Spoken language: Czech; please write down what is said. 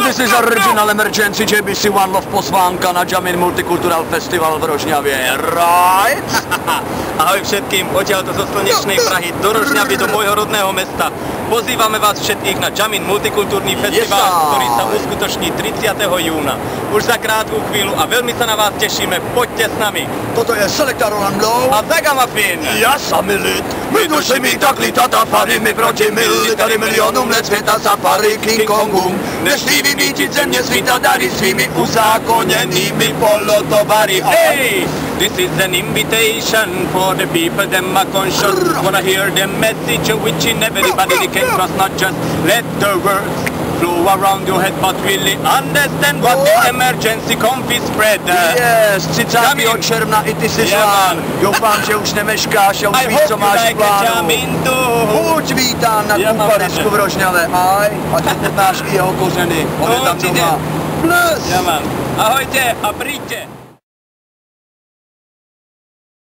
This is original emergency JBC One Love pozvánka na Jamin Multicultural Festival v Rožňavě. Right? Ahoj všetkým, odtiaľto zo slnečnej Prahy do Rožňavy, do môjho rodného mesta. Pozývame vás všetkých na Jamin Multikultúrny festival, ktorý sa uskutoční 30. júna. Už za krátku chvíľu a veľmi sa na vás tešíme, poďte s nami. Toto je Selekta Roland Blow a Zagamafin. Ja sami lid, my duši mi tak litata farimy proti military milionům let světa safari King Kongům. Dnešní vymítit země svíta dary svými uzákoněnými polotovary. Hey! This is an invitation for the people, them are conscious. Wanna hear the message which in everybody they can trust, not just let the words flow around your head, but really understand what the emergency conflict spread. Yes, 30. června i ty si zván. Doufám, že už nemeškáš a už víš, co máš v plánu. Buď vítán na kúpalisku v Rožňave. Aj, a ty máš i jeho kořeny. On je tam doma. Plus! Ahojte a príďte.